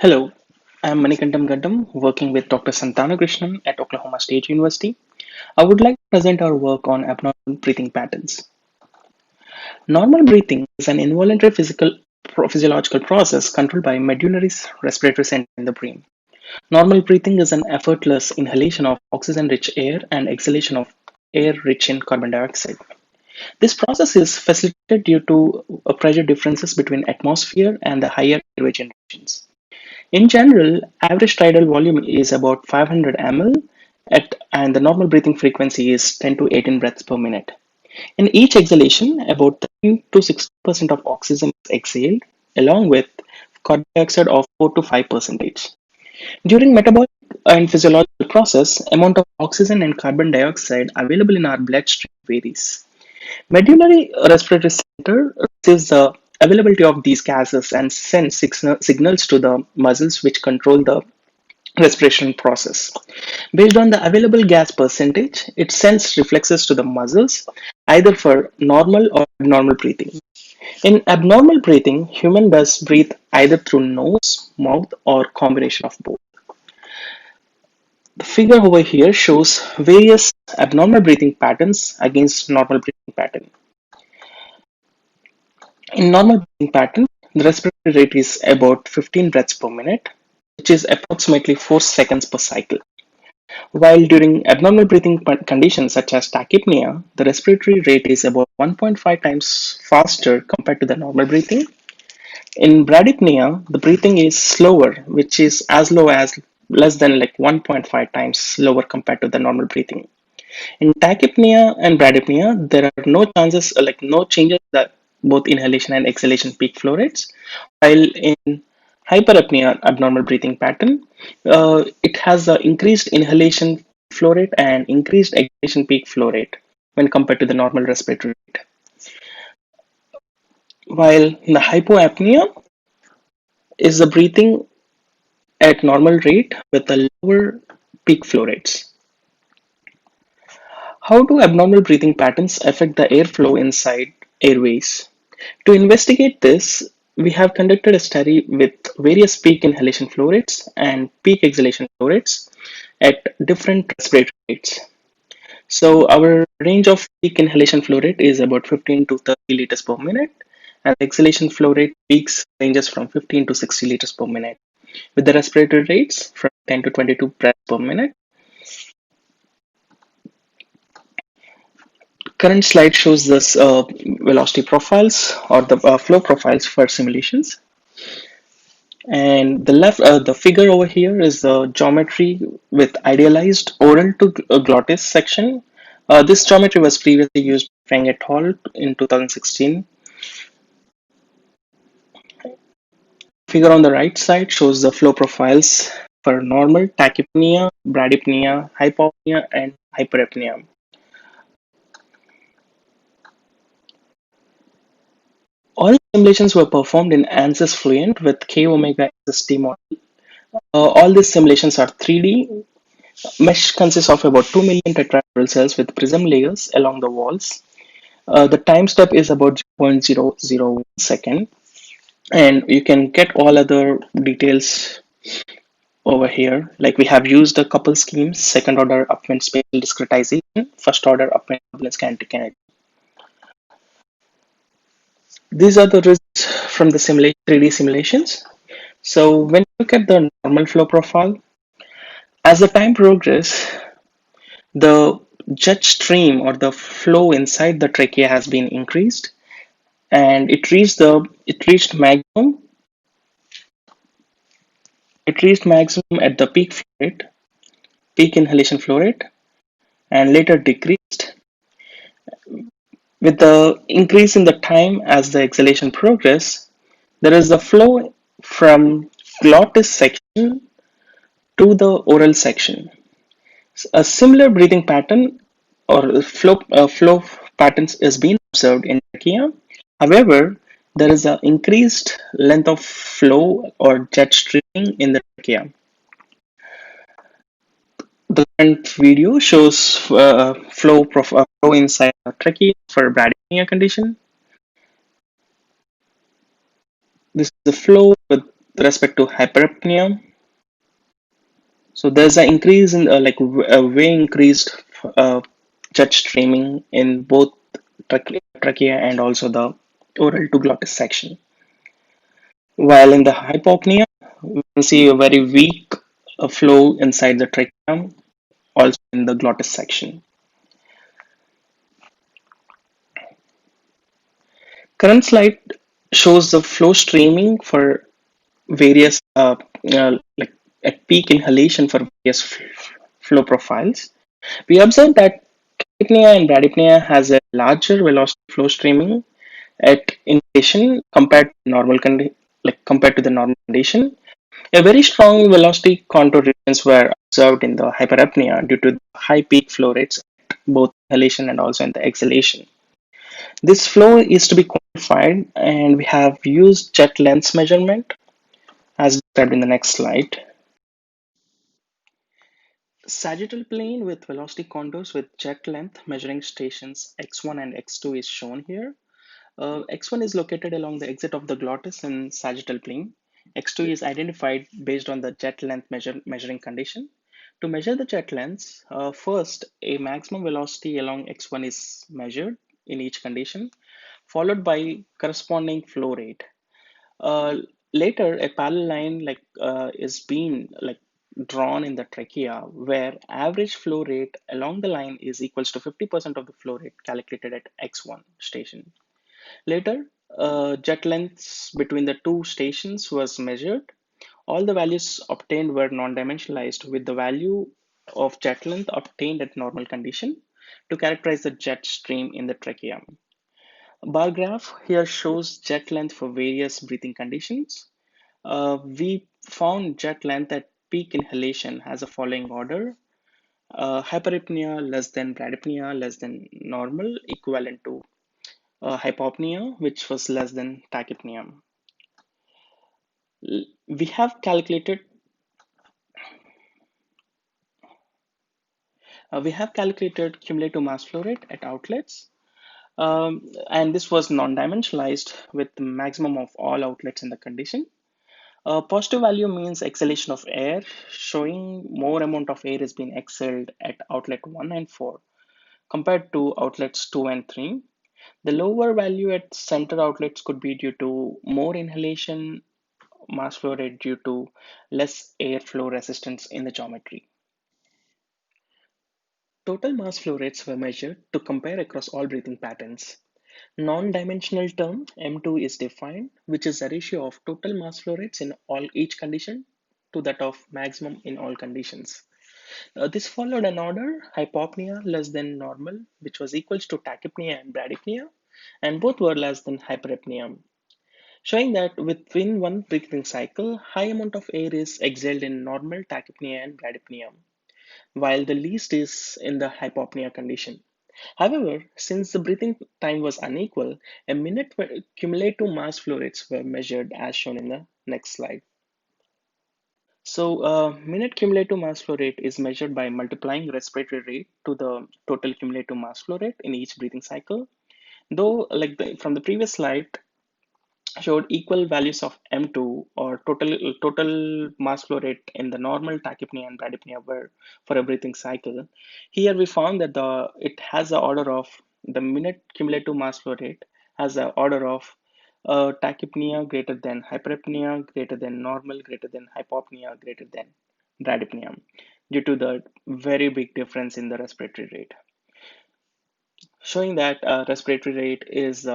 Hello, I'm Manikantam Gaddam, working with Dr. Santana Krishnan at Oklahoma State University. I would like to present our work on abnormal breathing patterns. Normal breathing is an involuntary physiological process controlled by medullary respiratory center in the brain. Normal breathing is an effortless inhalation of oxygen-rich air and exhalation of air rich in carbon dioxide. This process is facilitated due to pressure differences between atmosphere and the higher airway generations. In general, average tidal volume is about 500 ml and the normal breathing frequency is 10 to 18 breaths per minute. In each exhalation, about 30 to 60% of oxygen is exhaled, along with carbon dioxide of 4 to 5%. During metabolic and physiological process, amount of oxygen and carbon dioxide available in our bloodstream varies. Medullary respiratory center receives the availability of these gases and sends signals to the muscles which control the respiration process. Based on the available gas percentage, it sends reflexes to the muscles either for normal or abnormal breathing. In abnormal breathing, human does breathe either through nose, mouth, or combination of both. The figure over here shows various abnormal breathing patterns against normal breathing pattern. In normal breathing pattern, the respiratory rate is about 15 breaths per minute, which is approximately 4 seconds per cycle. While during abnormal breathing conditions such as tachypnea, the respiratory rate is about 1.5 times faster compared to the normal breathing. In bradypnea, the breathing is slower, which is as low as less than 1.5 times slower compared to the normal breathing. In tachypnea and bradypnea, there are no chances, no changes that both inhalation and exhalation peak flow rates. While in hyperpnea, abnormal breathing pattern, it has an increased inhalation flow rate and increased exhalation peak flow rate when compared to the normal respiratory rate. While in the hypopnea is the breathing at normal rate with a lower peak flow rates. How do abnormal breathing patterns affect the airflow inside airways? To investigate this, we have conducted a study with various peak inhalation flow rates and peak exhalation flow rates at different respiratory rates. So our range of peak inhalation flow rate is about 15 to 30 liters per minute, and exhalation flow rate peaks ranges from 15 to 60 liters per minute, with the respiratory rates from 10 to 22 breaths per minute. Current slide shows this velocity profiles or the flow profiles for simulations. And the figure over here is the geometry with idealized oral to glottis section. This geometry was previously used by Feng et al. In 2016. Figure on the right side shows the flow profiles for normal, tachypnea, bradypnea, hypopnea, and hyperpnea. All simulations were performed in ANSYS Fluent with K omega SST model. All these simulations are 3D. Mesh consists of about 2 million tetrahedral cells with prism layers along the walls. The time step is about 0.001 second, and you can get all other details over here. Like we have used a couple schemes: second order upwind spatial discretization, first order upwind turbulence kinetic energy. These are the results from the 3D simulations. So when you look at the normal flow profile, as the time progresses, the jet stream or the flow inside the trachea has been increased, and it reached maximum at the peak flow rate, peak inhalation flow rate, and later decreased. With the increase in the time as the exhalation progress, there is a flow from glottis section to the oral section. A similar breathing pattern or flow patterns is being observed in trachea. However, there is an increased length of flow or jet streaming in the trachea. The current video shows flow inside the trachea for bradypnea condition. This is the flow with With respect to hyperpnea, so there's an increase in a way increased jet streaming in both trachea and also the oral to glottis section. While in the hypopnea, we can see a very weak flow inside the trachea, also in the glottis section. Current slide shows the flow streaming for various like at peak inhalation for various flow profiles. We observe that tachypnea and bradypnea has a larger velocity flow streaming at inhalation compared to the normal condition. A very strong velocity contour regions were observed in the hyperapnea due to high peak flow rates at both inhalation and also in the exhalation. This flow is to be quantified, and we have used jet length measurement as described in the next slide. Sagittal plane with velocity contours with jet length measuring stations x1 and x2 is shown here. X1 is located along the exit of the glottis in sagittal plane. X2 is identified based on the jet length measuring condition. To measure the jet lengths, first a maximum velocity along x1 is measured in each condition, followed by corresponding flow rate. Uh, Later, a parallel line is being drawn in the trachea, where average flow rate along the line is equals to 50% of the flow rate calculated at x1 station. Later, jet lengths between the two stations was measured. All the values obtained were non-dimensionalized, with the value of jet length obtained at normal condition to characterize the jet stream in the trachea. Bar graph here shows jet length for various breathing conditions. We found jet length at peak inhalation has a following order: hyperpnea less than bradypnea less than normal, equivalent to hypopnea, which was less than tachypnea. We have calculated cumulative mass flow rate at outlets, and this was non-dimensionalized with the maximum of all outlets in the condition. Positive value means exhalation of air, showing more amount of air is being exhaled at outlet 1 and 4 compared to outlets 2 and 3. The lower value at center outlets could be due to more inhalation mass flow rate due to less airflow resistance in the geometry. Total mass flow rates were measured to compare across all breathing patterns. Non-dimensional term M2 is defined, which is a ratio of total mass flow rates in each condition to that of maximum in all conditions. This followed an order: hypopnea less than normal, which was equals to tachypnea and bradypnea, and both were less than hyperpnea, showing that within one breathing cycle, high amount of air is exhaled in normal tachypnea and bradypnea, while the least is in the hypopnea condition. However, since the breathing time was unequal, a minute cumulative mass flow rates were measured as shown in the next slide. So, minute cumulative mass flow rate is measured by multiplying respiratory rate to the total cumulative mass flow rate in each breathing cycle. Though, from the previous slide, showed equal values of M2 or total mass flow rate in the normal tachypnea and bradypnea were for a breathing cycle. Here we found that it has a order of the minute cumulative mass flow rate has a order of tachypnea greater than hyperpnea greater than normal greater than hypopnea greater than bradypnea due to the very big difference in the respiratory rate, showing that respiratory rate is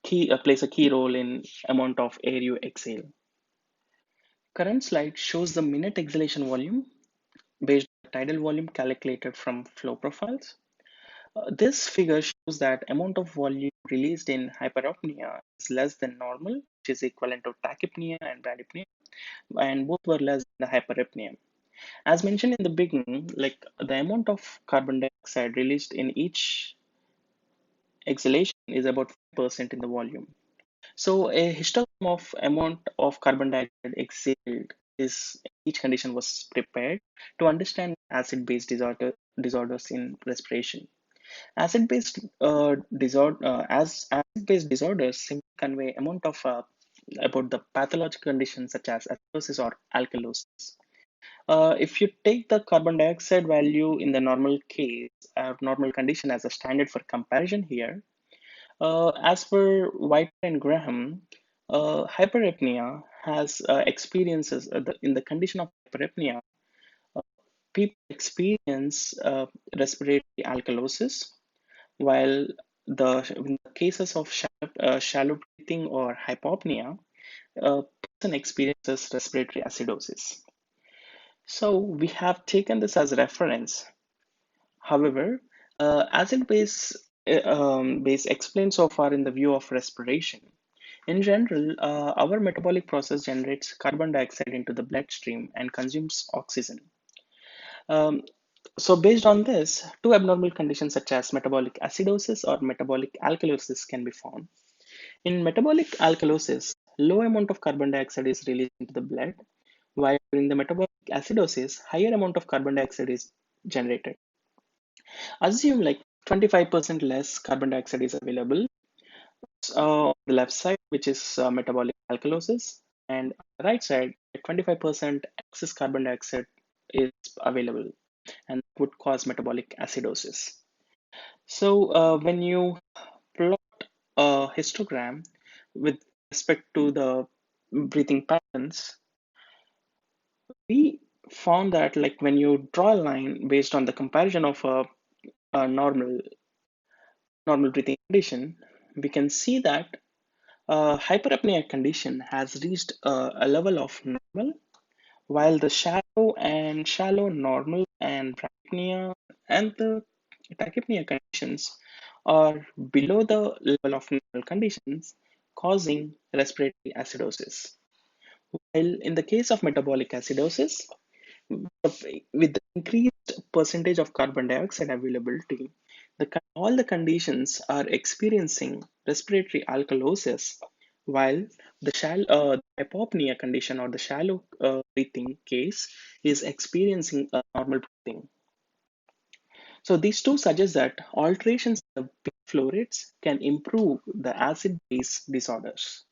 key plays a key role in amount of air you exhale. Current slide shows the minute exhalation volume based on tidal volume calculated from flow profiles. This figure shows that amount of volume released in hyperapnea is less than normal, which is equivalent to tachypnea and bradypnea, and both were less than the hyperapnea. As mentioned in the beginning, the amount of carbon dioxide released in each exhalation is about 5% in the volume. So a histogram of amount of carbon dioxide exhaled is each condition was prepared to understand disorders in respiration. Acid-based disorders simply convey amount of about the pathological conditions such as acidosis or alkalosis. If you take the carbon dioxide value in the normal case, normal condition as a standard for comparison here, as per White and Graham, hyperpnea has experiences in the condition of hyperpnea. Uh, People experience respiratory alkalosis, while in the cases of shallow breathing or hypopnea, a person experiences respiratory acidosis. So we have taken this as reference. However, acid base explained so far in the view of respiration. In general, our metabolic process generates carbon dioxide into the bloodstream and consumes oxygen. Um, so based on this, two abnormal conditions such as metabolic acidosis or metabolic alkalosis can be found. In metabolic alkalosis, low amount of carbon dioxide is released into the blood, while in the metabolic acidosis, higher amount of carbon dioxide is generated. Assume like 25% less carbon dioxide is available on the left side, which is metabolic alkalosis, and on the right side, 25% excess carbon dioxide is available and would cause metabolic acidosis. So when you plot a histogram with respect to the breathing patterns, we found that like when you draw a line based on the comparison of a normal breathing condition, we can see that hyperapnea condition has reached a level of normal, while the shallow normal and bradypnea and the tachypnea conditions are below the level of normal conditions, causing respiratory acidosis. While in the case of metabolic acidosis, with the increased percentage of carbon dioxide availability, all the conditions are experiencing respiratory alkalosis, while the hypopnea condition or the shallow breathing case is experiencing a normal breathing. So these two suggest that alterations in the flow rates can improve the acid-base disorders.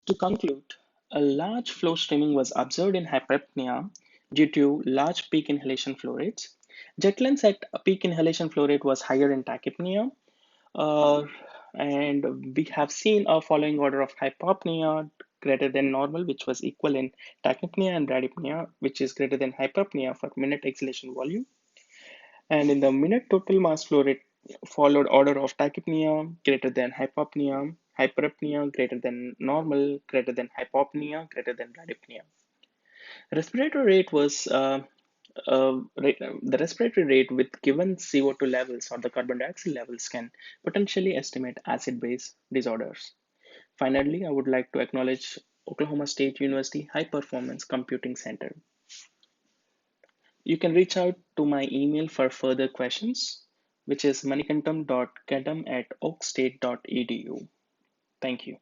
To conclude, a large flow streaming was observed in hyperpnea due to large peak inhalation flow rates. Jet at a peak inhalation flow rate was higher in tachypnea, uh, and we have seen a following order of hypopnea greater than normal, which was equal in tachypnea, and bradypnea, which is greater than hyperpnea for minute exhalation volume. And in the minute total mass flow rate, followed order of tachypnea greater than hypopnea, hyperpnea greater than normal, greater than hypopnea, greater than bradypnea. Respiratory rate was the respiratory rate with given CO2 levels or the carbon dioxide levels can potentially estimate acid-base disorders. Finally, I would like to acknowledge Oklahoma State University High Performance Computing Center. You can reach out to my email for further questions, which is manikantam.kedam@okstate.edu. Thank you.